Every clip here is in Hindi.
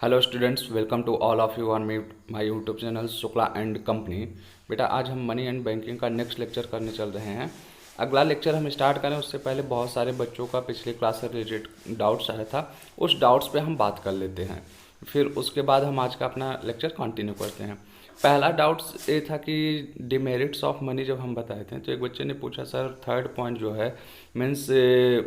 Hello students, welcome to all of you on my YouTube channel Shukla and company. बेटा आज हम मनी एंड बैंकिंग का नेक्स्ट लेक्चर करने चल रहे हैं। अगला लेक्चर हम स्टार्ट करें उससे पहले बहुत सारे बच्चों का पिछले क्लास से रिलेटेड डाउट्स आया था, उस डाउट्स पे हम बात कर लेते हैं। फिर उसके बाद हम आज का अपना लेक्चर कंटिन्यू करते हैं। पहला डाउट्स ये था कि डिमेरिट्स ऑफ मनी जब हम बताए थे तो एक बच्चे ने पूछा सर थर्ड पॉइंट जो है means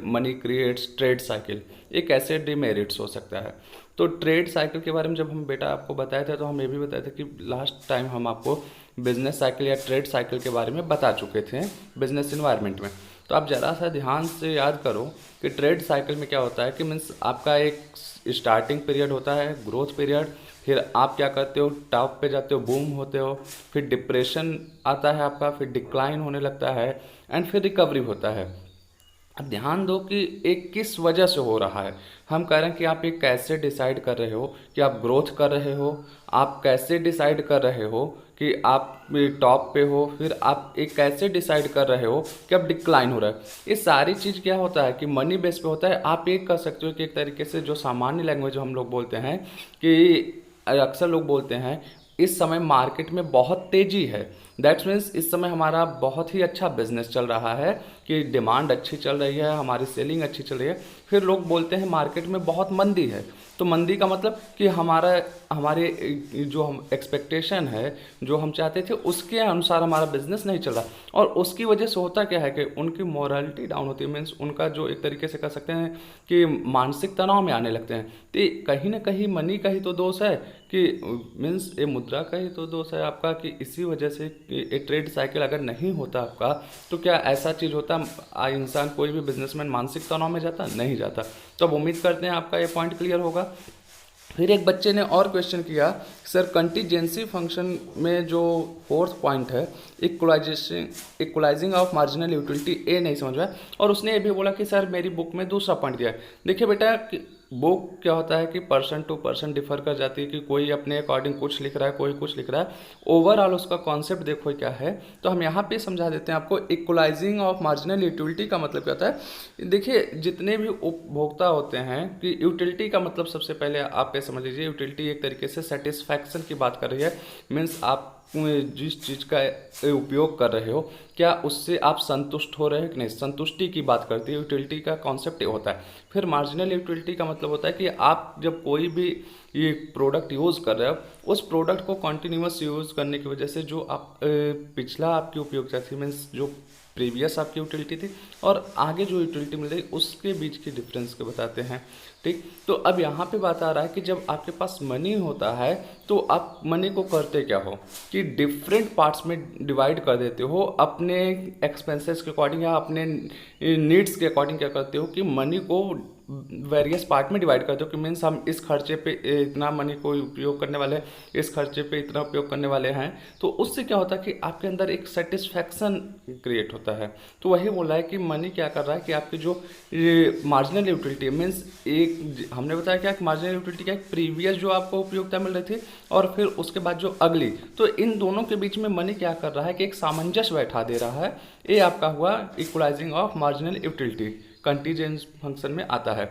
money creates trade cycle, ये कैसे डिमेरिट्स हो सकता है। तो ट्रेड साइकिल के बारे में जब हम बेटा आपको बताए थे तो हम ये भी बताए थे कि लास्ट टाइम हम आपको बिजनेस साइकिल या ट्रेड साइकिल के बारे में बता चुके थे बिजनेस इन्वायरमेंट में। तो आप ज़रा सा ध्यान से याद करो कि ट्रेड साइकिल में क्या होता है कि मीन्स आपका एक स्टार्टिंग पीरियड होता है, ग्रोथ पीरियड, फिर आप क्या करते हो टॉप पे जाते हो, बूम होते हो, फिर डिप्रेशन आता है आपका, फिर डिक्लाइन होने लगता है एंड फिर रिकवरी होता है। अब ध्यान दो कि एक किस वजह से हो रहा है। हम कह रहे हैं कि आप ये कैसे डिसाइड कर रहे हो कि आप ग्रोथ कर रहे हो, आप कैसे डिसाइड कर रहे हो कि आप टॉप पे हो, फिर आप एक कैसे डिसाइड कर रहे हो कि आप डिक्लाइन हो रहा है। ये सारी चीज़ क्या होता है कि मनी बेस पे होता है। आप ये कर सकते हो कि एक तरीके से जो सामान्य लैंग्वेज हम लोग बोलते हैं कि अक्सर लोग बोलते हैं इस समय मार्केट में बहुत तेज़ी है, दैट्स मीन्स इस समय हमारा बहुत ही अच्छा बिजनेस चल रहा है कि डिमांड अच्छी चल रही है, हमारी सेलिंग अच्छी चल रही है। फिर लोग बोलते हैं मार्केट में बहुत मंदी है, तो मंदी का मतलब कि हमारे जो हम एक्सपेक्टेशन है, जो हम चाहते थे उसके अनुसार हमारा बिजनेस नहीं चल रहा। और उसकी वजह से होता क्या है कि उनकी मोरालिटी डाउन होती है, मीन्स उनका जो एक तरीके से कह सकते हैं कि मानसिक तनाव में आने लगते हैं। तो कहीं ना कहीं मनी का ही तो दोष है कि मीन्स ये मुद्रा का ही तो दोष है आपका कि इसी वजह से ये ट्रेड साइकिल अगर नहीं होता आपका तो क्या ऐसा चीज़ होता इंसान कोई भी बिजनेसमैन मानसिक तनाव में जाता नहीं जाता। तो अब उम्मीद करते हैं आपका ये पॉइंट क्लियर होगा। फिर एक बच्चे ने और क्वेश्चन किया सर कंटीजेंसी फंक्शन में जो फोर्थ पॉइंट है इक्वलाइजिंग ऑफ मार्जिनल यूटिलिटी, ए नहीं समझ में। और उसने ये भी बोला कि सर मेरी बुक में दूसरा पॉइंट दिया है। देखिए बेटा बुक क्या होता है कि पर्सन टू पर्सन डिफर कर जाती है कि कोई अपने अकॉर्डिंग कुछ लिख रहा है, कोई कुछ लिख रहा है। ओवरऑल उसका कॉन्सेप्ट देखो क्या है, तो हम यहाँ पे समझा देते हैं आपको। इक्वलाइजिंग ऑफ मार्जिनल यूटिलिटी का मतलब क्या होता है। देखिए जितने भी उपभोक्ता होते हैं कि यूटिलिटी का मतलब सबसे पहले आप ये समझ लीजिए, यूटिलिटी एक तरीके से सेटिस्फैक्शन की बात कर रही है। मीन्स आप जिस चीज़ का उपयोग कर रहे हो क्या उससे आप संतुष्ट हो रहे हो कि नहीं, संतुष्टि की बात करती है यूटिलिटी का कॉन्सेप्ट ये होता है। फिर मार्जिनल यूटिलिटी का मतलब होता है कि आप जब कोई भी ये प्रोडक्ट यूज़ कर रहे हो उस प्रोडक्ट को कॉन्टिन्यूस यूज़ करने की वजह से जो आप पिछला आपकी उपयोगिता थी, मीन्स जो प्रीवियस आपकी यूटिलिटी थी और आगे जो यूटिलिटी मिल रही उसके बीच की डिफरेंस के बताते हैं। ठीक, तो अब यहाँ पे बात आ रहा है कि जब आपके पास मनी होता है तो आप मनी को करते क्या हो कि डिफरेंट पार्ट्स में डिवाइड कर देते हो अपने एक्सपेंसेस के अकॉर्डिंग या अपने नीड्स के अकॉर्डिंग। क्या करते हो कि मनी को वेरियस पार्ट में डिवाइड करते हो कि मीन्स हम इस खर्चे पे इतना मनी को उपयोग करने वाले हैं, इस खर्चे पे इतना उपयोग करने वाले हैं। तो उससे क्या होता है कि आपके अंदर एक सेटिस्फैक्शन क्रिएट होता है। तो वही बोला है कि मनी क्या कर रहा है कि आपकी जो मार्जिनल यूटिलिटी मीन्स एक हमने बताया क्या कि मार्जिनल यूटिलिटी क्या है, प्रीवियस जो आपको उपयोगिता मिल रही थी और फिर उसके बाद जो अगली, तो इन दोनों के बीच में मनी क्या कर रहा है कि एक सामंजस्य बैठा दे रहा है। ये आपका हुआ इक्वलाइजिंग ऑफ मार्जिनल यूटिलिटी, कंटीजेंस फंक्शन में आता है।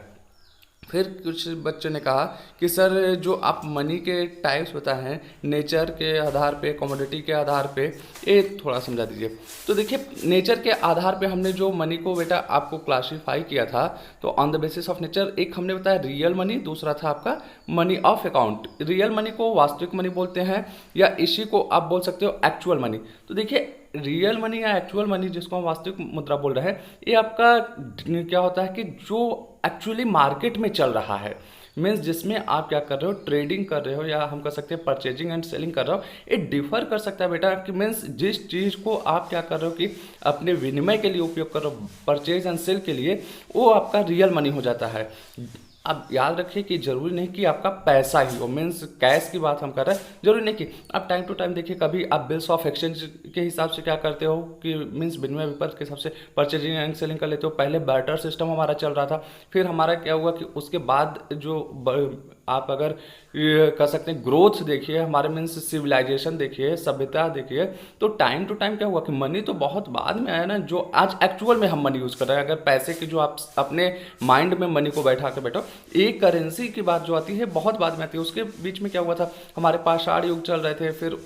फिर कुछ बच्चों ने कहा कि सर जो आप मनी के टाइप्स बताए हैं नेचर के आधार पे, कमोडिटी के आधार पे, ये थोड़ा समझा दीजिए। तो देखिए नेचर के आधार पे हमने जो मनी को बेटा आपको क्लासीफाई किया था, तो on the basis of nature एक हमने बताया रियल मनी, दूसरा था आपका money of account. Real money को वास्तविक मनी बोलते हैं या इसी को आप बोल सकते हो एक्चुअल मनी। तो देखिए रियल मनी या एक्चुअल मनी जिसको हम वास्तविक मुद्रा बोल रहे हैं, ये आपका क्या होता है कि जो एक्चुअली मार्केट में चल रहा है, मीन्स जिसमें आप क्या कर रहे हो ट्रेडिंग कर रहे हो या हम कह सकते हैं परचेजिंग एंड सेलिंग कर रहे हो। ये डिफर कर सकता है बेटा कि मीन्स जिस चीज़ को आप क्या कर रहे हो कि अपने विनिमय के लिए उपयोग कर रहे हो, परचेज एंड सेल के लिए, वो आपका रियल मनी हो जाता है। अब याद रखिए कि जरूरी नहीं कि आपका पैसा ही हो, मीन्स कैश की बात हम कर रहे हैं, जरूरी नहीं कि आप टाइम टू टाइम देखिए कभी आप बिल्स ऑफ एक्सचेंज के हिसाब से क्या करते हो कि मीन्स विनिमय विपत्र के हिसाब से परचेजिंग एंड सेलिंग कर लेते हो। पहले बार्टर सिस्टम हमारा चल रहा था, फिर हमारा क्या हुआ कि उसके बाद जो आप अगर ये कह सकते हैं ग्रोथ देखिए हमारे मीन्स सिविलाइजेशन देखिए, सभ्यता देखिए, तो टाइम टू टाइम क्या हुआ कि मनी तो बहुत बाद में आया ना, जो आज एक्चुअल में हम मनी यूज़ कर रहे हैं। अगर पैसे की जो आप अपने माइंड में मनी को बैठा के बैठो एक करेंसी की बात जो आती है बहुत बाद में आती है। उसके बीच में क्या हुआ था, हमारे पाषाण युग चल रहे थे, फिर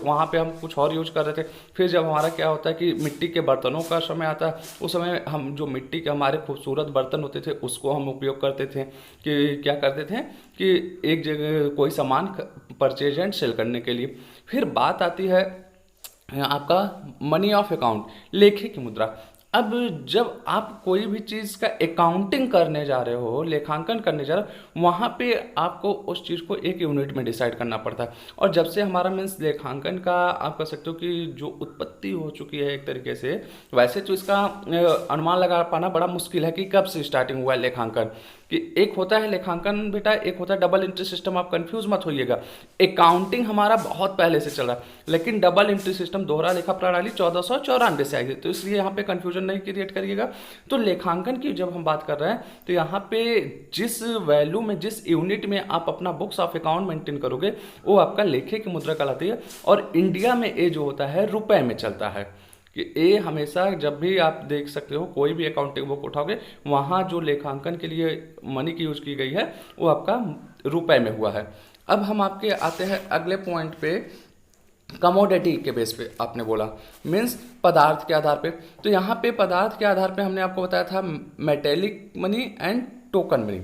वहाँ पे हम कुछ और यूज कर रहे थे। फिर जब हमारा क्या होता है कि मिट्टी के बर्तनों का समय आता है, उस समय हम जो मिट्टी के हमारे खूबसूरत बर्तन होते थे उसको हम उपयोग करते थे कि क्या करते थे कि एक जगह कोई सामान परचेज एंड सेल करने के लिए। फिर बात आती है आपका मनी ऑफ अकाउंट, लेखे की मुद्रा। अब जब आप कोई भी चीज़ का अकाउंटिंग करने जा रहे हो, लेखांकन करने जा रहे हो, वहाँ पे आपको उस चीज़ को एक यूनिट में डिसाइड करना पड़ता है। और जब से हमारा मीन्स लेखांकन का आप कह सकते हो कि जो उत्पत्ति हो चुकी है एक तरीके से, वैसे तो इसका अनुमान लगा पाना बड़ा मुश्किल है कि कब से स्टार्टिंग हुआ है लेखांकन। कि एक होता है लेखांकन बेटा, एक होता है डबल एंट्री सिस्टम। आप कंफ्यूज मत होइएगा, अकाउंटिंग हमारा बहुत पहले से चल रहा है, लेकिन डबल एंट्री सिस्टम दोहरा लेखा प्रणाली 1494 से आई थी, तो इसलिए यहाँ पे कंफ्यूजन नहीं क्रिएट करिएगा। तो लेखांकन की जब हम बात कर रहे हैं तो यहाँ पे जिस वैल्यू में, जिस यूनिट में आप अपना बुक्स ऑफ अकाउंट मेंटेन करोगे वो आपका लेखे की मुद्रा कहलाती है। और इंडिया में ये जो होता है रुपए में चलता है, कि ए हमेशा जब भी आप देख सकते हो कोई भी अकाउंटिंग बुक उठाओगे, वहाँ जो लेखांकन के लिए मनी की यूज की गई है वो आपका रुपए में हुआ है। अब हम आपके आते हैं अगले पॉइंट पे, कमोडिटी के बेस पे आपने बोला, मीन्स पदार्थ के आधार पे। तो यहाँ पे पदार्थ के आधार पे हमने आपको बताया था metallic money and token money.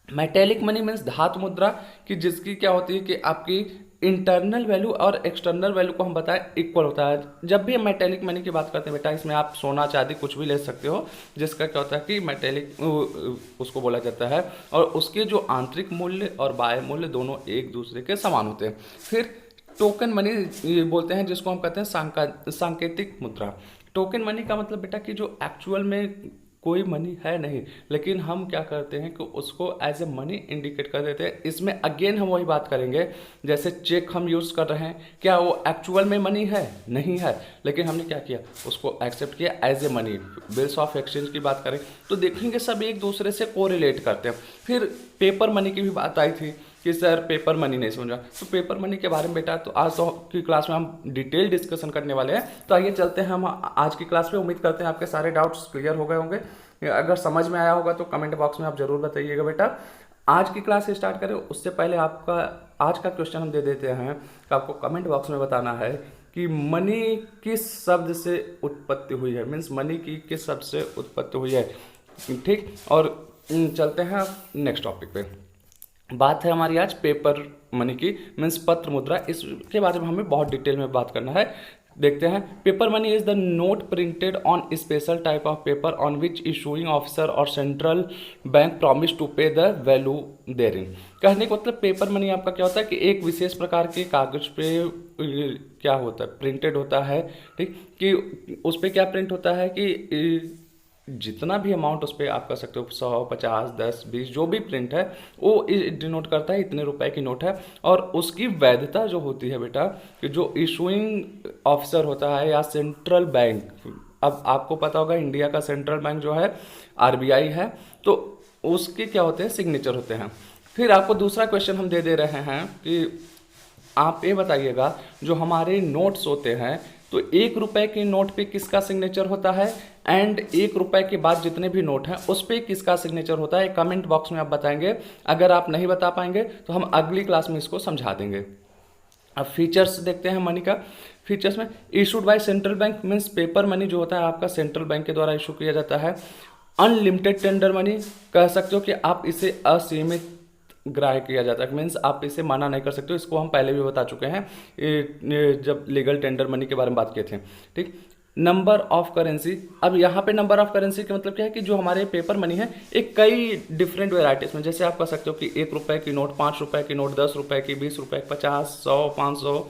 Metallic money means धातु मुद्रा, कि जिसकी क्या होती है कि आपकी इंटरनल वैल्यू और एक्सटर्नल वैल्यू को हम बताएं इक्वल होता है। जब भी हम मेटेलिक मनी की बात करते हैं बेटा, इसमें आप सोना चांदी कुछ भी ले सकते हो, जिसका क्या होता है कि मेटेलिक उसको बोला जाता है, और उसके जो आंतरिक मूल्य और बाह्य मूल्य दोनों एक दूसरे के समान होते हैं। फिर टोकन मनी बोलते हैं, जिसको हम कहते हैं सांकेतिक मुद्रा। टोकन मनी का मतलब बेटा कि जो एक्चुअल में कोई मनी है नहीं, लेकिन हम क्या करते हैं कि उसको एज ए मनी इंडिकेट कर देते हैं। इसमें अगेन हम वही बात करेंगे, जैसे चेक हम यूज़ कर रहे हैं, क्या वो एक्चुअल में मनी है? नहीं है, लेकिन हमने क्या किया, उसको एक्सेप्ट किया as a money. Bills of exchange की बात करें तो देखेंगे सब एक दूसरे से कोरिलेट करते हैं। फिर पेपर मनी की भी बात आई थी कि सर पेपर मनी नहीं समझा, तो पेपर मनी के बारे में बेटा तो आज तो की क्लास में हम डिटेल डिस्कशन करने वाले हैं। तो आइए चलते हैं हम आज की क्लास में। उम्मीद करते हैं आपके सारे डाउट्स क्लियर हो गए होंगे। अगर समझ में आया होगा तो कमेंट बॉक्स में आप जरूर बताइएगा बेटा। आज की क्लास स्टार्ट करें उससे पहले आपका आज का क्वेश्चन हम दे देते हैं कि आपको कमेंट बॉक्स में बताना है कि मनी किस शब्द से उत्पत्ति हुई है, मीन्स मनी की किस शब्द से उत्पत्ति हुई है। ठीक, और चलते हैं नेक्स्ट टॉपिक पे। बात है हमारी आज पेपर मनी की, मीन्स पत्र मुद्रा। इसके बारे में हमें बहुत डिटेल में बात करना है। देखते हैं, paper money is the note printed on special type of paper on which issuing officer और सेंट्रल बैंक प्रॉमिस टू पे द वैल्यू देयरिन। कहने का मतलब पेपर मनी आपका क्या होता है कि एक विशेष प्रकार के कागज पे क्या होता है, प्रिंटेड होता है। ठीक, कि उस पर क्या प्रिंट होता है कि जितना भी अमाउंट उस पर आप कर सकते हो, 100, 50, 10, 20 जो भी प्रिंट है वो डिनोट करता है इतने रुपए की नोट है। और उसकी वैधता जो होती है बेटा, कि जो इशूइंग ऑफिसर होता है या सेंट्रल बैंक, अब आपको पता होगा इंडिया का सेंट्रल बैंक जो है आरबीआई है, तो उसके क्या होते हैं, सिग्नेचर होते हैं। फिर आपको दूसरा क्वेश्चन हम दे रहे हैं कि आप ये बताइएगा जो हमारे नोट्स होते हैं तो 1 रुपए के नोट पे किसका सिग्नेचर होता है, एंड 1 रुपए के बाद जितने भी नोट हैं उस पे किसका सिग्नेचर होता है। कमेंट बॉक्स में आप बताएंगे। अगर आप नहीं बता पाएंगे तो हम अगली क्लास में इसको समझा देंगे। अब फीचर्स देखते हैं मनी का। फीचर्स में issued by central bank, means paper money जो होता है आपका सेंट्रल बैंक के द्वारा इशू किया जाता है। अनलिमिटेड टेंडर मनी, कह सकते हो कि आप इसे असीमित ग्राह्य किया जाता है, मीन्स आप इसे मना नहीं कर सकते हो। इसको हम पहले भी बता चुके हैं जब लीगल टेंडर मनी के बारे में बात किए थे। ठीक, नंबर ऑफ करेंसी। अब यहाँ पे नंबर ऑफ करेंसी का मतलब क्या है कि जो हमारे पेपर मनी है एक कई डिफरेंट वेराइटीज में, जैसे आप कह सकते हो कि 1 रुपए की नोट, 5 रुपए की नोट, 10 रुपए की, 20 रुपए, 50, 100, 500,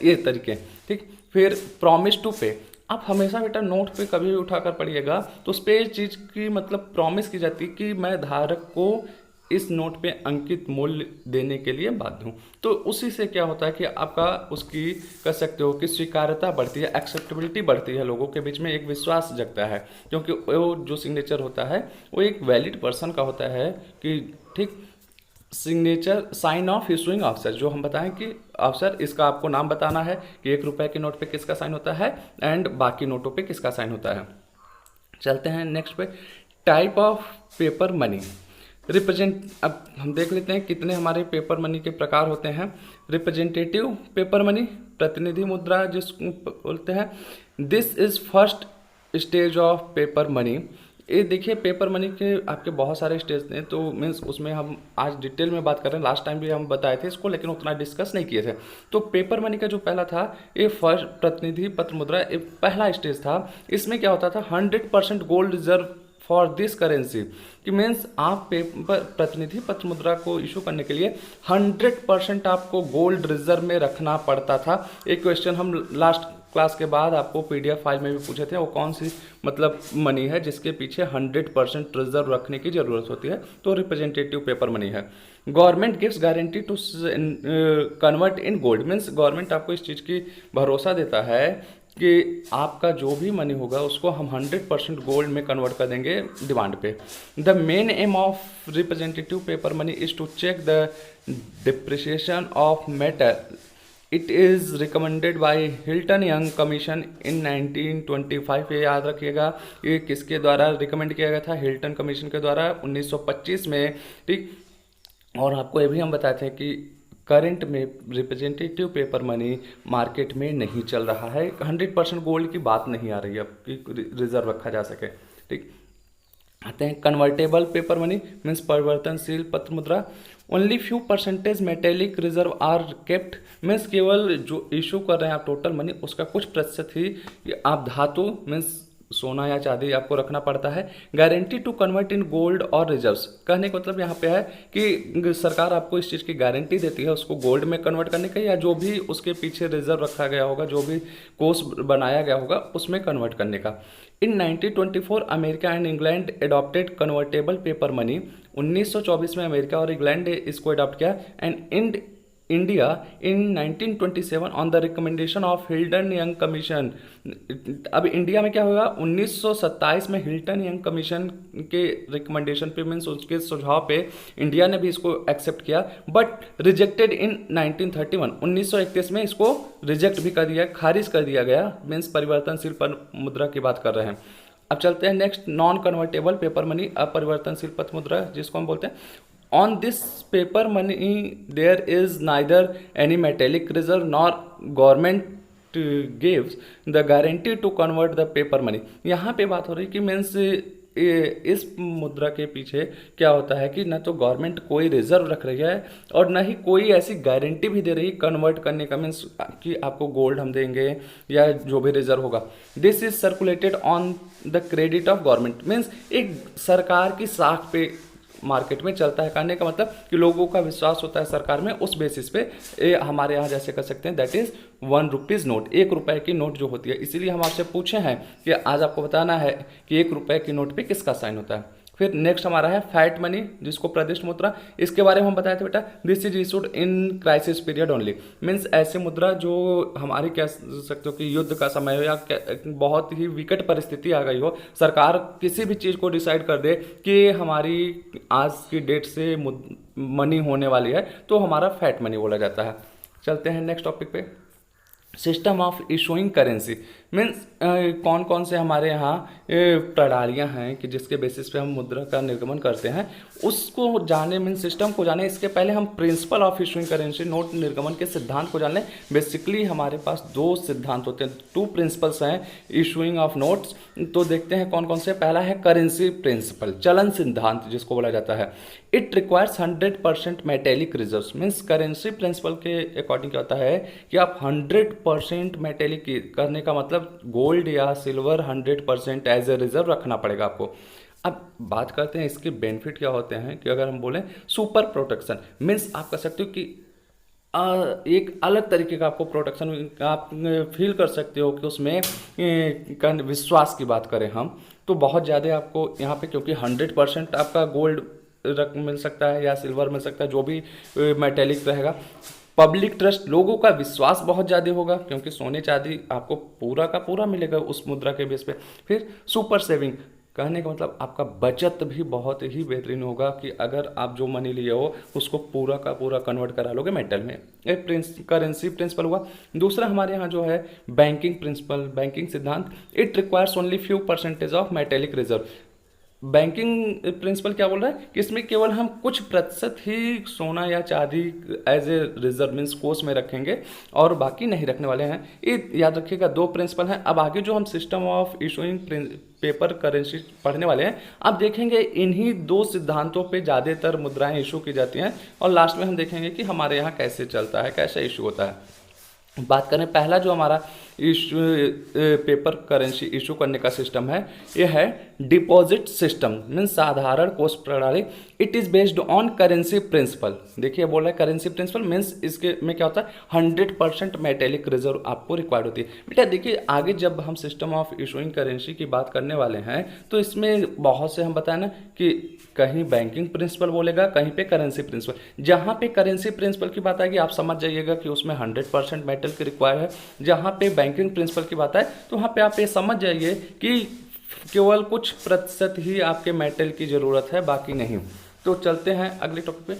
ये तरीके। ठीक, फिर प्रॉमिस टू पे। आप हमेशा बेटा नोट पे कभी भी उठाकर पढ़िएगा तो उस पर चीज़ की मतलब प्रॉमिस की जाती है कि मैं धारक को इस नोट पे अंकित मूल्य देने के लिए बाध्य हूँ। तो उसी से क्या होता है कि आपका उसकी कह सकते हो कि स्वीकार्यता बढ़ती है, एक्सेप्टेबिलिटी बढ़ती है, लोगों के बीच में एक विश्वास जगता है, क्योंकि वो जो सिग्नेचर होता है वो एक वैलिड पर्सन का होता है। कि ठीक, signature sign of issuing officer, जो हम बताएं कि ऑफिसर इसका आपको नाम बताना है कि 1 रुपए के नोट पे किसका साइन होता है एंड बाकी नोटों पे किसका साइन होता है। चलते हैं नेक्स्ट पे, टाइप ऑफ पेपर मनी। अब हम देख लेते हैं कितने हमारे पेपर मनी के प्रकार होते हैं। रिप्रेजेंटेटिव पेपर मनी, प्रतिनिधि मुद्रा जिसको बोलते हैं। This is first stage of paper money. ये देखिए पेपर मनी के आपके बहुत सारे स्टेज हैं, तो मीन्स उसमें हम आज डिटेल में बात कर रहे हैं। लास्ट टाइम भी हम बताए थे इसको, लेकिन उतना डिस्कस नहीं किए थे। तो पेपर मनी का जो पहला था, ये फर्स्ट प्रतिनिधि पत्र मुद्रा, ये पहला स्टेज था। इसमें क्या होता था, 100% gold reserve for this currency, कि मीन्स आप पेपर प्रतिनिधि पत्र मुद्रा को इशू करने के लिए 100% आपको गोल्ड रिजर्व में रखना पड़ता था। एक क्वेश्चन हम लास्ट क्लास के बाद आपको पीडीएफ फाइल में भी पूछे थे, वो कौन सी मतलब मनी है जिसके पीछे 100% रिजर्व रखने की जरूरत होती है, तो रिप्रेजेंटेटिव पेपर मनी है। Government gives guarantee to convert in gold, means government आपको इस चीज़ की भरोसा देता है कि आपका जो भी मनी होगा उसको हम 100% गोल्ड में कन्वर्ट कर देंगे डिमांड पे। The main aim of representative paper money is to check the depreciation of metal. It is recommended by Hilton Young commission in 1925। ये याद रखिएगा, ये किसके द्वारा रिकमेंड किया गया था, हिल्टन कमीशन के द्वारा 1925 में, ठीक। और आपको ये भी हम बताते हैं कि करंट में रिप्रेजेंटेटिव पेपर मनी मार्केट में नहीं चल रहा है। 100% गोल्ड की बात नहीं आ रही है अब कि रिजर्व रखा जा सके, ठीक। आते हैं कन्वर्टेबल पेपर मनी, मीन्स परिवर्तनशील पत्र मुद्रा। Only few percentage metallic reserve are kept, means केवल जो इशू कर रहे हैं आप टोटल मनी, उसका कुछ प्रतिशत ही आप धातु मीन्स सोना या चांदी आपको रखना पड़ता है। Guarantee to convert in gold और रिजर्व्स, कहने का मतलब यहाँ पे है कि सरकार आपको इस चीज़ की गारंटी देती है उसको गोल्ड में कन्वर्ट करने का, या जो भी उसके पीछे रिजर्व रखा गया होगा, जो भी कोर्स बनाया गया होगा उसमें कन्वर्ट करने का। इन 1924 America and England adopted convertible paper money. 1924 में अमेरिका और इंग्लैंड ने इसको अडॉप्ट किया। And India in 1927 on the recommendation of Hilton Young commission. अब इंडिया में क्या होगा, 1927 में हिल्टन यंग कमीशन के रिकमेंडेशन पे, मीन्स उसके सुझाव पे इंडिया ने भी इसको एक्सेप्ट किया, बट रिजेक्टेड इन 1931। 1931 में इसको रिजेक्ट भी कर दिया, खारिज कर दिया गया, मीन्स परिवर्तनशील मुद्रा की बात कर रहे हैं। अब चलते हैं next, non convertible paper money, अपरिवर्तनशील पत्र मुद्रा जिसको हम बोलते हैं। On this paper money there is neither any metallic reserve nor government gives the guarantee to convert the paper money। यहाँ पे बात हो रही कि मीन्स इस मुद्रा के पीछे क्या होता है कि न तो गवर्नमेंट कोई रिजर्व रख रही है और न ही कोई ऐसी गारंटी भी दे रही कन्वर्ट करने का, मीन्स कि आपको गोल्ड हम देंगे या जो भी रिजर्व होगा। This is circulated on the credit of government, means एक सरकार की साख पे मार्केट में चलता है। कहने का मतलब कि लोगों का विश्वास होता है सरकार में, उस बेसिस पे हमारे यहाँ जैसे कर सकते हैं, दैट इज 1 रुपीज़ नोट, 1 रुपए की नोट जो होती है। इसीलिए हम आपसे पूछे हैं कि आज आपको बताना है कि 1 रुपए की नोट पे किसका साइन होता है। फिर नेक्स्ट हमारा है फैट मनी जिसको प्रदिष्ट मुद्रा, इसके बारे में हम बताए थे बेटा, this is issued in crisis period only, means ऐसे मुद्रा जो हमारी कह सकते हो कि युद्ध का समय हो या बहुत ही विकट परिस्थिति आ गई हो, सरकार किसी भी चीज़ को डिसाइड कर दे कि हमारी आज की डेट से मनी होने वाली है, तो हमारा फैट मनी बोला जाता है। चलते हैं नेक्स्ट टॉपिक पे, system of issuing currency, means कौन कौन से हमारे यहाँ प्रणालियाँ हैं कि जिसके बेसिस पे हम मुद्रा का निर्गमन करते हैं, उसको जाने, मीन्स सिस्टम को जाने इसके पहले हम principle of issuing currency, note निर्गमन के सिद्धांत को जान लें। बेसिकली हमारे पास 2 सिद्धांत होते हैं, 2 प्रिंसिपल्स हैं इशूइंग ऑफ नोट्स। तो देखते हैं कौन कौन से। पहला है करेंसी प्रिंसिपल, चलन सिद्धांत जिसको बोला जाता है। It requires 100% metallic reserves, means currency principle के अकॉर्डिंग क्या होता है कि आप 100% मेटेलिक करने का मतलब गोल्ड या सिल्वर 100% एज ए रिजर्व रखना पड़ेगा आपको। अब बात करते हैं इसके बेनिफिट क्या होते हैं, कि अगर हम बोलें सुपर प्रोटेक्शन, मीन्स आप कह सकते हो कि एक अलग तरीके का आपको प्रोटेक्शन आप फील कर सकते हो कि उसमें विश्वास की बात करें हम तो बहुत ज़्यादा आपको यहाँ पे, क्योंकि 100% आपका गोल्ड मिल सकता है या सिल्वर मिल सकता है, जो भी मेटेलिक रहेगा। पब्लिक ट्रस्ट, लोगों का विश्वास बहुत ज़्यादा होगा क्योंकि सोने चांदी आपको पूरा का पूरा मिलेगा उस मुद्रा के बेस पे। फिर सुपर सेविंग, कहने का मतलब आपका बचत भी बहुत ही बेहतरीन होगा कि अगर आप जो मनी लिए हो उसको पूरा का पूरा कन्वर्ट करा लोगे मेटल में। एक करेंसी प्रिंसिपल हुआ। दूसरा हमारे यहाँ जो है बैंकिंग प्रिंसिपल, बैंकिंग सिद्धांत, it requires only few % of metallic reserve, banking principal क्या बोल रहा है कि इसमें केवल हम कुछ प्रतिशत ही सोना या चांदी एज ए रिजर्व मीन्स कोष में रखेंगे और बाकी नहीं रखने वाले हैं। ये याद रखिएगा, दो प्रिंसिपल हैं। अब आगे जो हम system of issuing paper currency पढ़ने वाले हैं, आप देखेंगे इन्हीं दो सिद्धांतों पे ज़्यादातर मुद्राएं इशू की जाती हैं और लास्ट में हम देखेंगे कि हमारे यहाँ कैसे चलता है, कैसे इशू होता है। बात करें पहला जो हमारा इशू पेपर करेंसी इशू करने का सिस्टम है, ये है डिपॉजिट सिस्टम मीन्स साधारण कोष प्रणाली। It is based on currency principle. देखिए बोल रहा है करेंसी प्रिंसिपल मीन्स इसके में क्या होता है 100% मेटेलिक रिजर्व आपको रिक्वायर्ड होती है। बेटा देखिए आगे जब हम सिस्टम ऑफ इशूइंग करेंसी की बात करने वाले हैं तो इसमें बहुत से हम बताएं ना कि कहीं बैंकिंग प्रिंसिपल बोलेगा, कहीं पे करेंसी प्रिंसिपल। जहाँ पे करेंसी प्रिंसिपल की बात आएगी आप समझ जाइएगा कि उसमें 100% मेटल की रिक्वायर है। जहाँ पे बैंकिंग प्रिंसिपल की बात आए तो वहाँ पे आप ये समझ जाइए कि केवल कुछ प्रतिशत ही आपके मेटल की ज़रूरत है, बाकी नहीं। तो चलते हैं अगले टॉपिक पे।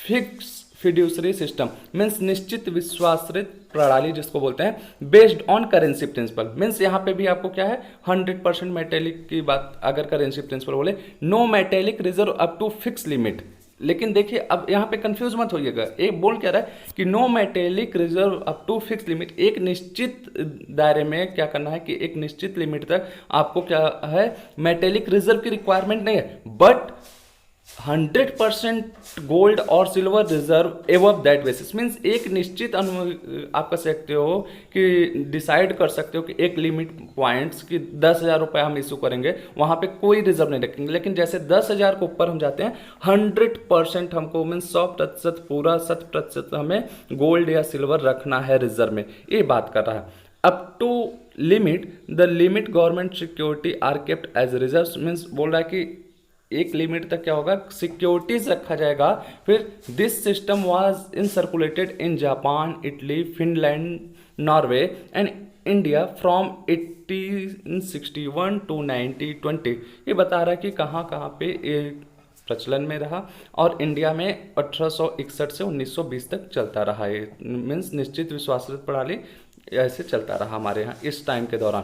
फिक्स फिड्यूसरी सिस्टम मीन्स निश्चित विश्वासृत प्रणाली जिसको बोलते हैं based on currency principle. Means यहाँ पे भी आपको क्या है 100% मेटेलिक की बात अगर करेंसी प्रिंसिपल बोले, no metallic reserve up to fix limit. लेकिन देखिए अब यहाँ पे कंफ्यूज मत होइएगा, एक बोल क्या रहा है कि no metallic reserve up to fix limit. एक निश्चित दायरे में क्या करना है कि एक निश्चित लिमिट तक आपको क्या है मेटेलिक रिजर्व की रिक्वायरमेंट नहीं है, बट 100% गोल्ड और silver reserve एवब that basis. Means एक निश्चित आप कर सकते हो कि डिसाइड कर सकते हो कि एक लिमिट पॉइंट्स की 10,000 रुपये हम इशू करेंगे, वहाँ पे कोई रिजर्व नहीं रखेंगे। लेकिन जैसे 10,000 के ऊपर हम जाते हैं 100% हमको मीन्स 100% पूरा 100% हमें गोल्ड या सिल्वर रखना है रिजर्व में, ये बात कर रहा है। Up to limit the limit government security are kept as reserve. Means बोल रहा है कि एक लिमिट तक क्या होगा सिक्योरिटीज रखा जाएगा। फिर this system was in circulated in Japan, Italy, Finland, Norway and India from 1861 to 1920। ये बता रहा है कि कहाँ कहाँ पे ये प्रचलन में रहा और इंडिया में 1861 से 1920 तक चलता रहा। ये मीन्स निश्चित विश्वासृत प्रणाली ऐसे चलता रहा हमारे यहाँ इस टाइम के दौरान।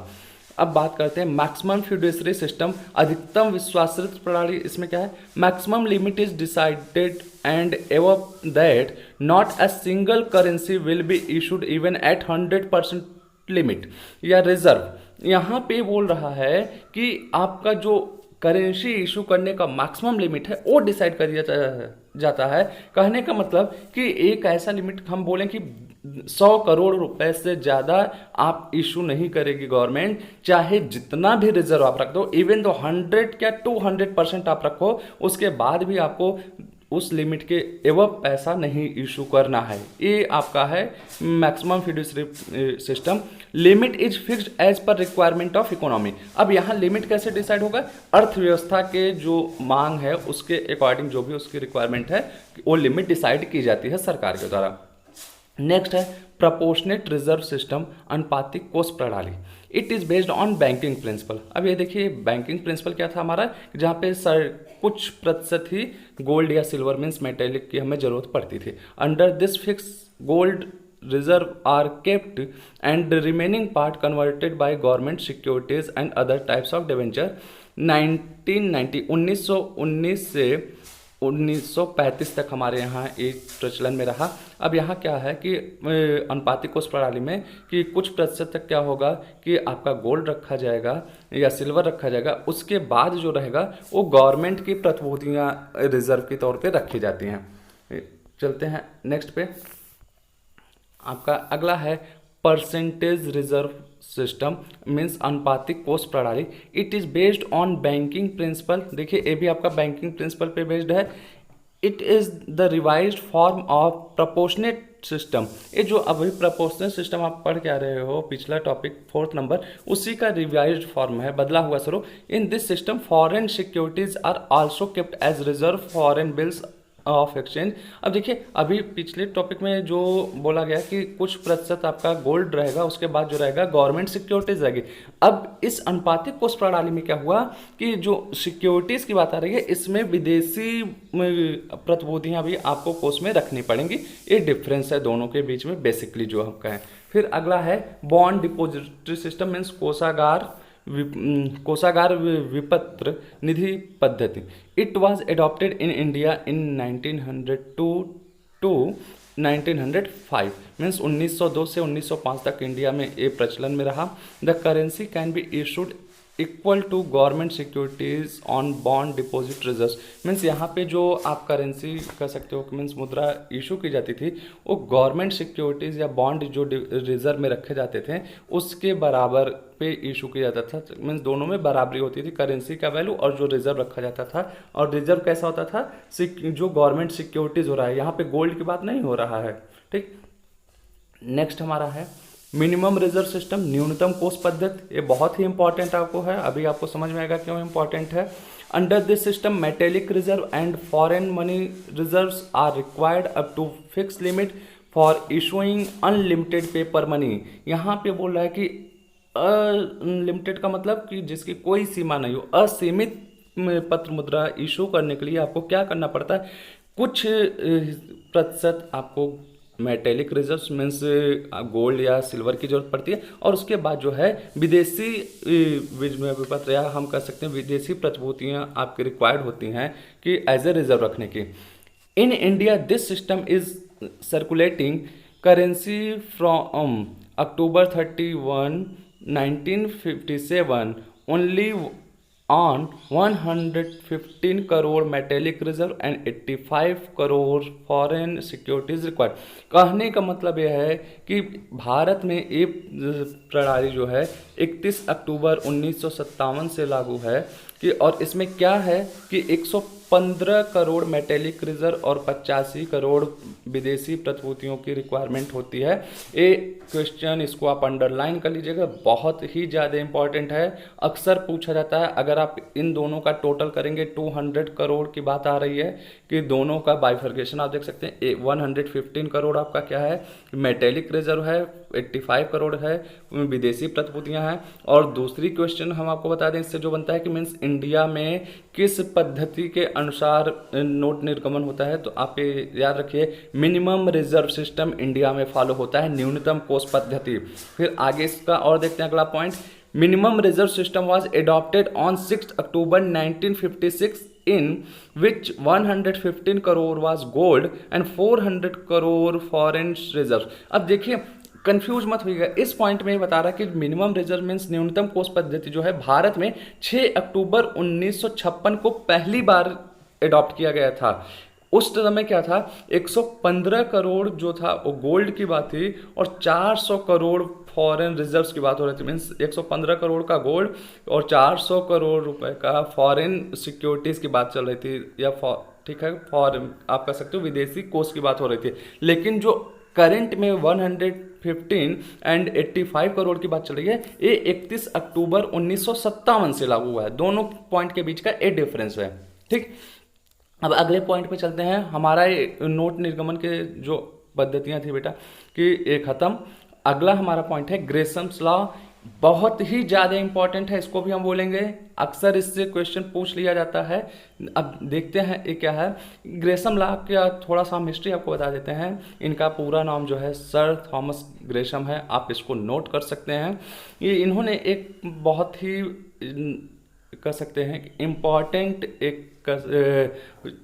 अब बात करते हैं मैक्सिमम फिड्यूसरी सिस्टम, अधिकतम विश्वासृत प्रणाली। इसमें क्या है maximum limit is decided and एवब that not a single currency will be issued even at 100% limit या रिजर्व। यहाँ पे बोल रहा है कि आपका जो करेंसी इशू करने का मैक्सिमम लिमिट है वो डिसाइड कर दिया जाता है। कहने का मतलब कि एक ऐसा लिमिट हम बोलें कि 100 करोड़ रुपए से ज़्यादा आप इशू नहीं करेगी गवर्नमेंट, चाहे जितना भी रिजर्व आप रख दो, इवन तो 100 क्या 200% आप रखो, उसके बाद भी आपको उस लिमिट के एवं पैसा नहीं इशू करना है। ये आपका है maximum fiduciary system. Limit is fixed as per requirement of economy. अब यहाँ लिमिट कैसे डिसाइड होगा, अर्थव्यवस्था के जो मांग है उसके अकॉर्डिंग जो भी उसकी रिक्वायरमेंट है वो लिमिट डिसाइड की जाती है सरकार के द्वारा। नेक्स्ट है प्रपोर्शनेट रिजर्व सिस्टम, अनुपातिक कोष प्रणाली। It is based on banking principal. अब ये देखिए बैंकिंग प्रिंसिपल क्या था हमारा, जहाँ पे कुछ प्रतिशत ही गोल्ड या सिल्वर मीन्स मेटेलिक की हमें जरूरत पड़ती थी। Under this fix gold reserve are kept and remaining part converted by government securities and other types of debenture. 1919 से 1935 तक हमारे यहाँ एक प्रचलन में रहा। अब यहाँ क्या है कि अनुपातिक कोष प्रणाली में कि कुछ प्रतिशत तक क्या होगा कि आपका गोल्ड रखा जाएगा या सिल्वर रखा जाएगा, उसके बाद जो रहेगा वो गवर्नमेंट की प्रतिभूतियाँ रिजर्व के तौर पे रखी जाती हैं। चलते हैं नेक्स्ट पे। आपका अगला है परसेंटेज रिजर्व सिस्टम मीन्स अनुपातिक कोष प्रणाली। It is based on banking principal. देखिए ये भी आपका बैंकिंग प्रिंसिपल पे बेस्ड है। It is the revised form of proportionate system. ये जो अभी प्रपोर्शनेट सिस्टम आप पढ़ के आ रहे हो पिछला टॉपिक 4th नंबर, उसी का रिवाइज्ड फॉर्म है, बदला हुआ स्वरूप। In this system foreign securities are also kept as reserve foreign bills of exchange. अब देखिए अभी पिछले टॉपिक में जो बोला गया कि कुछ प्रतिशत आपका गोल्ड रहेगा, उसके बाद जो रहेगा गवर्नमेंट सिक्योरिटीज रहेगी। अब इस अनुपातिक कोष प्रणाली में क्या हुआ कि जो सिक्योरिटीज की बात आ रही है इसमें विदेशी प्रतिभूतियां भी आपको कोष में रखनी पड़ेंगी। ये डिफरेंस है दोनों के बीच में बेसिकली जो हम कहें। फिर अगला है बॉन्ड डिपोजिटरी सिस्टम मीन्स कोषागार कोषागार विपत्र निधि पद्धति। It was adopted in India in 1902 to 1905, means 1902 से 1905 तक इंडिया में ये प्रचलन में रहा। The currency can be issued equal to government securities on bond deposit reserve, means यहाँ पे जो आप करेंसी कर सकते हो, मीन्स मुद्रा इशू की जाती थी वो गवर्नमेंट सिक्योरिटीज़ या बॉन्ड जो रिजर्व में रखे जाते थे उसके बराबर पे इशू किया जाता था। मीन्स दोनों में बराबरी होती थी, करेंसी का वैल्यू और जो रिजर्व रखा जाता था। और रिजर्व कैसा होता था, जो गवर्नमेंट सिक्योरिटीज़ हो रहा है, यहाँ पे गोल्ड की बात नहीं हो रहा है। ठीक, नेक्स्ट हमारा है मिनिमम रिजर्व सिस्टम, न्यूनतम कोष पद्धति। ये बहुत ही इंपॉर्टेंट आपको है, अभी आपको समझ में आएगा क्यों इंपॉर्टेंट है। Under this system metallic reserve and foreign money reserves are required up to fix limit for issuing unlimited paper money. यहाँ पे बोल रहा है कि अनलिमिटेड का मतलब कि जिसकी कोई सीमा नहीं हो, असीमित पत्र मुद्रा इशू करने के लिए आपको क्या करना पड़ता है, कुछ प्रतिशत आपको मेटेलिक रिजर्व्स मीन्स गोल्ड या सिल्वर की जरूरत पड़ती है, और उसके बाद जो है विदेशी विपत्र या हम कह सकते हैं विदेशी प्रतिभूतियाँ आपके रिक्वायर्ड होती हैं कि एज ए रिजर्व रखने की। In India this system is circulating currency from October 31, 1957 only on 115 crore metallic reserve and 85 crore foreign securities required. कहने का मतलब यह है कि भारत में ये प्रणाली जो है 31 अक्टूबर 1957 से लागू है कि, और इसमें क्या है कि 115 करोड़ मेटेलिक रिजर्व और 85 करोड़ विदेशी प्रतिभूतियों की रिक्वायरमेंट होती है। ये क्वेश्चन इसको आप अंडरलाइन कर लीजिएगा, बहुत ही ज़्यादा इंपॉर्टेंट है, अक्सर पूछा जाता है। अगर आप इन दोनों का टोटल करेंगे 200 करोड़ की बात आ रही है कि दोनों का बाइफर्केशन आप देख सकते हैं। 115 करोड़ आपका क्या है, मेटेलिक रिजर्व है, 85 करोड़ है विदेशी प्रतिभूतियां हैं। और दूसरी क्वेश्चन हम आपको बता दें इससे जो बनता है कि मीन्स इंडिया में किस पद्धति के अनुसार नोट निर्गमन होता है, तो आप ये याद रखिए मिनिमम रिजर्व सिस्टम इंडिया में फॉलो होता है, न्यूनतम कोष पद्धति। फिर आगे इसका और देखते हैं अगला point, minimum reserve system was adopted on 6 October 1956 in which 115 crore was gold and 400 crore foreign reserves। अब देखिए कंफ्यूज मत होइएगा, इस पॉइंट में बता रहा है कि मिनिमम रिजर्व मीन्स न्यूनतम कोष पद्धति जो है भारत में 6 अक्टूबर 1956 को पहली बार एडॉप्ट किया गया था। उस समय क्या था, 115 करोड़ जो था वो गोल्ड की बात थी और 400 करोड़ फॉरेन रिजर्व्स की बात हो रही थी। मीन्स 115 करोड़ का गोल्ड और 400 करोड़ रुपए का फॉरेन सिक्योरिटीज की बात चल रही थी, या ठीक है फॉरेन आप कह सकते हो विदेशी कोष की बात हो रही थी। लेकिन जो करंट में 115 एंड 85 करोड़ की बात चल रही है, ये 31 अक्टूबर 1957 से लागू हुआ है। दोनों पॉइंट के बीच का एक डिफरेंस है। ठीक, अब अगले पॉइंट पे चलते हैं। हमारा नोट निर्गमन के जो पद्धतियां थी बेटा कि ये खत्म। अगला हमारा पॉइंट है ग्रेसम्स लॉ, बहुत ही ज़्यादा इंपॉर्टेंट है, इसको भी हम बोलेंगे, अक्सर इससे क्वेश्चन पूछ लिया जाता है। अब देखते हैं ये क्या है। ग्रेसम लॉ का थोड़ा सा हम हिस्ट्री आपको बता देते हैं। इनका पूरा नाम जो है सर थॉमस ग्रेशम है, आप इसको नोट कर सकते हैं। ये इन्होंने एक बहुत ही कह सकते हैं इम्पॉर्टेंट एक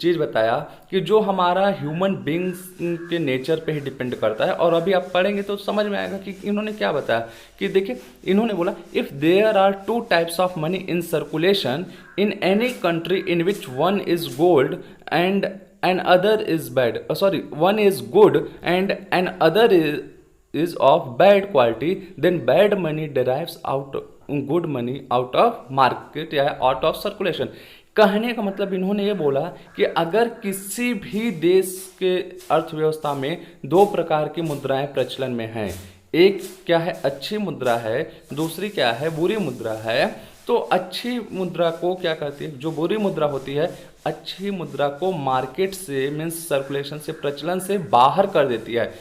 चीज़ बताया कि जो हमारा ह्यूमन बींग्स के नेचर पे ही डिपेंड करता है। और अभी आप पढ़ेंगे तो समझ में आएगा कि इन्होंने क्या बताया कि देखिए इन्होंने बोला if there are 2 types of money in circulation in any country in which one is gold and other is bad, sorry one is good and other is of bad quality, then bad money derives out good money out of market या out of circulation। कहने का मतलब इन्होंने ये बोला कि अगर किसी भी देश के अर्थव्यवस्था में 2 प्रकार की मुद्राएं प्रचलन में हैं, एक क्या है अच्छी मुद्रा है, दूसरी क्या है बुरी मुद्रा है। तो अच्छी मुद्रा को क्या करती है, जो बुरी मुद्रा होती है अच्छी मुद्रा को मार्केट से मीन्स सर्कुलेशन से प्रचलन से बाहर कर देती है।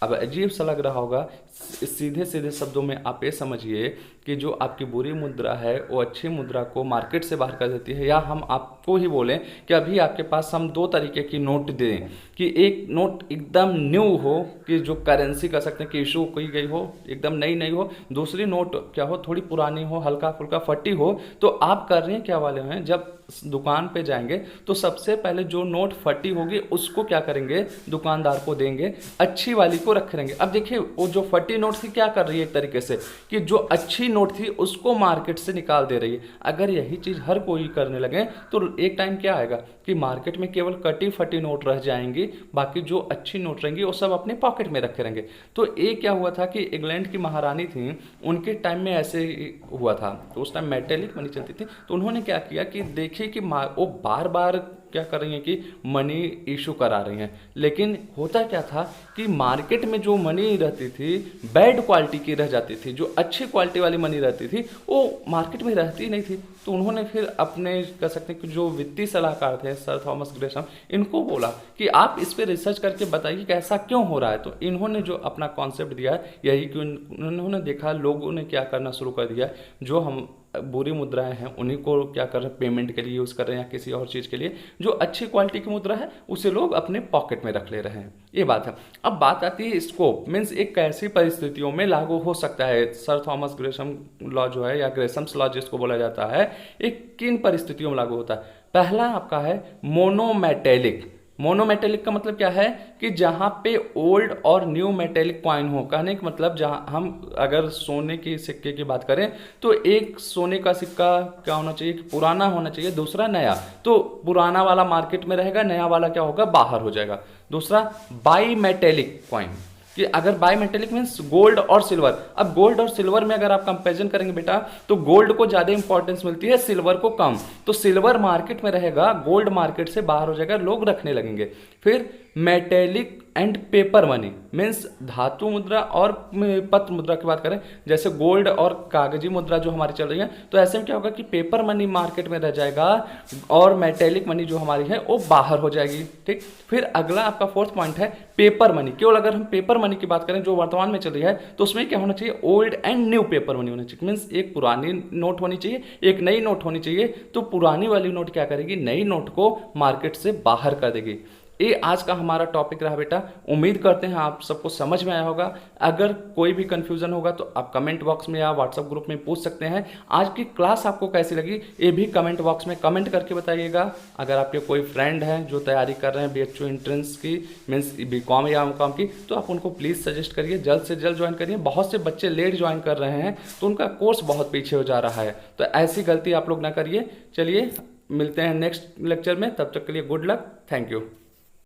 अब अजीब सा लग रहा होगा, सीधे सीधे शब्दों में आप ये समझिए कि जो आपकी बुरी मुद्रा है वो अच्छी मुद्रा को मार्केट से बाहर कर देती है। या हम आपको ही बोलें कि अभी आपके पास हम दो तरीके की नोट दें कि एक नोट एकदम न्यू हो कि जो करेंसी कर सकते हैं कि इशू की गई हो, एकदम नई नई हो, दूसरी नोट क्या हो थोड़ी पुरानी हो, हल्का फुल्का फटी हो। तो आप कर रहे हैं क्या वाले हैं, जब दुकान पे जाएंगे तो सबसे पहले जो नोट फटी होगी उसको क्या करेंगे, दुकानदार को देंगे, अच्छी वाली को रख लेंगे। अब देखिए वो जो फटी नोट थी क्या कर रही है, एक तरीके से कि जो अच्छी नोट थी उसको मार्केट से निकाल दे रही है। अगर यही चीज़ हर कोई करने लगे तो एक टाइम क्या आएगा कि मार्केट में केवल कटी फटी नोट रह जाएंगी, बाकी जो अच्छी नोट रहेंगी वो सब अपने पॉकेट में रखे रहेंगे। तो ये क्या हुआ था कि इंग्लैंड की महारानी थी, उनके टाइम में ऐसे ही हुआ था। तो उस टाइम मेटेलिक मनी चलती थी, तो उन्होंने क्या किया कि देखिए कि वो बार बार क्या कर रही हैं कि मनी इशू करा रही हैं, लेकिन होता क्या था कि मार्केट में जो मनी रहती थी बैड क्वालिटी की रह जाती थी, जो अच्छी क्वालिटी वाली मनी रहती थी वो मार्केट में रहती नहीं थी। तो उन्होंने फिर अपने कह सकते हैं कि जो वित्तीय सलाहकार थे सर थॉमस ग्रेशम, इनको बोला कि आप इस पर रिसर्च करके बताइए कि ऐसा क्यों हो रहा है। तो इन्होंने जो अपना कॉन्सेप्ट दिया है यही कि उन्होंने देखा लोगों ने क्या करना शुरू कर दिया, जो हम बुरी मुद्राएं हैं उन्हीं को क्या कर रहे हैं पेमेंट के लिए यूज़ कर रहे हैं या किसी और चीज़ के लिए, जो अच्छी क्वालिटी की मुद्रा है उसे लोग अपने पॉकेट में रख ले रहे हैं। ये बात है। अब बात आती है स्कोप, मीन्स एक कैसी परिस्थितियों में लागू हो सकता है सर थॉमस ग्रेशम लॉ जो है या ग्रेशम्स लॉ जिसको बोला जाता है, एक किन परिस्थितियों में लागू होता है। पहला आपका है मोनोमेटेलिक। मोनोमेटेलिक का मतलब क्या है कि जहाँ पे ओल्ड और न्यू मेटेलिक कॉइन हो। कहने का मतलब जहाँ हम अगर सोने के सिक्के की बात करें तो एक सोने का सिक्का क्या होना चाहिए कि पुराना होना चाहिए, दूसरा नया। तो पुराना वाला मार्केट में रहेगा, नया वाला क्या होगा बाहर हो जाएगा। दूसरा बाई मेटेलिक कॉइन, कि अगर बाई मेटेलिक मीन्स गोल्ड और सिल्वर। अब गोल्ड और सिल्वर में अगर आप कंपेरिजन करेंगे बेटा तो गोल्ड को ज़्यादा इंपॉर्टेंस मिलती है, सिल्वर को कम। तो सिल्वर मार्केट में रहेगा, गोल्ड मार्केट से बाहर हो जाएगा, लोग रखने लगेंगे। फिर metallic and paper money means धातु मुद्रा और पत्र मुद्रा की बात करें, जैसे गोल्ड और कागजी मुद्रा जो हमारी चल रही है, तो ऐसे में क्या होगा कि पेपर मनी मार्केट में रह जाएगा और मेटेलिक मनी जो हमारी है वो बाहर हो जाएगी। ठीक। फिर अगला आपका फोर्थ पॉइंट है पेपर मनी। केवल अगर हम पेपर मनी की बात करें जो वर्तमान में चल रही है तो उसमें क्या होना चाहिए, old and new paper money होना चाहिए। मीन्स एक पुरानी नोट होनी चाहिए, एक नई नोट होनी चाहिए। तो पुरानी वाली नोट क्या करेगी, नई नोट को मार्केट से बाहर कर देगी। ये आज का हमारा टॉपिक रहा बेटा। उम्मीद करते हैं आप सबको समझ में आया होगा। अगर कोई भी कंफ्यूजन होगा तो आप कमेंट बॉक्स में या व्हाट्सएप ग्रुप में पूछ सकते हैं। आज की क्लास आपको कैसी लगी ये भी कमेंट बॉक्स में कमेंट करके बताइएगा। अगर आपके कोई फ्रेंड हैं जो तैयारी कर रहे हैं BHU एंट्रेंस की, मीन्स BCom या MCom की, तो आप उनको प्लीज़ सजेस्ट करिए, जल्द से जल्द ज्वाइन करिए। बहुत से बच्चे लेट ज्वाइन कर रहे हैं तो उनका कोर्स बहुत पीछे हो जा रहा है, तो ऐसी गलती आप लोग ना करिए। चलिए मिलते हैं नेक्स्ट लेक्चर में, तब तक के लिए गुड लक, थैंक यू।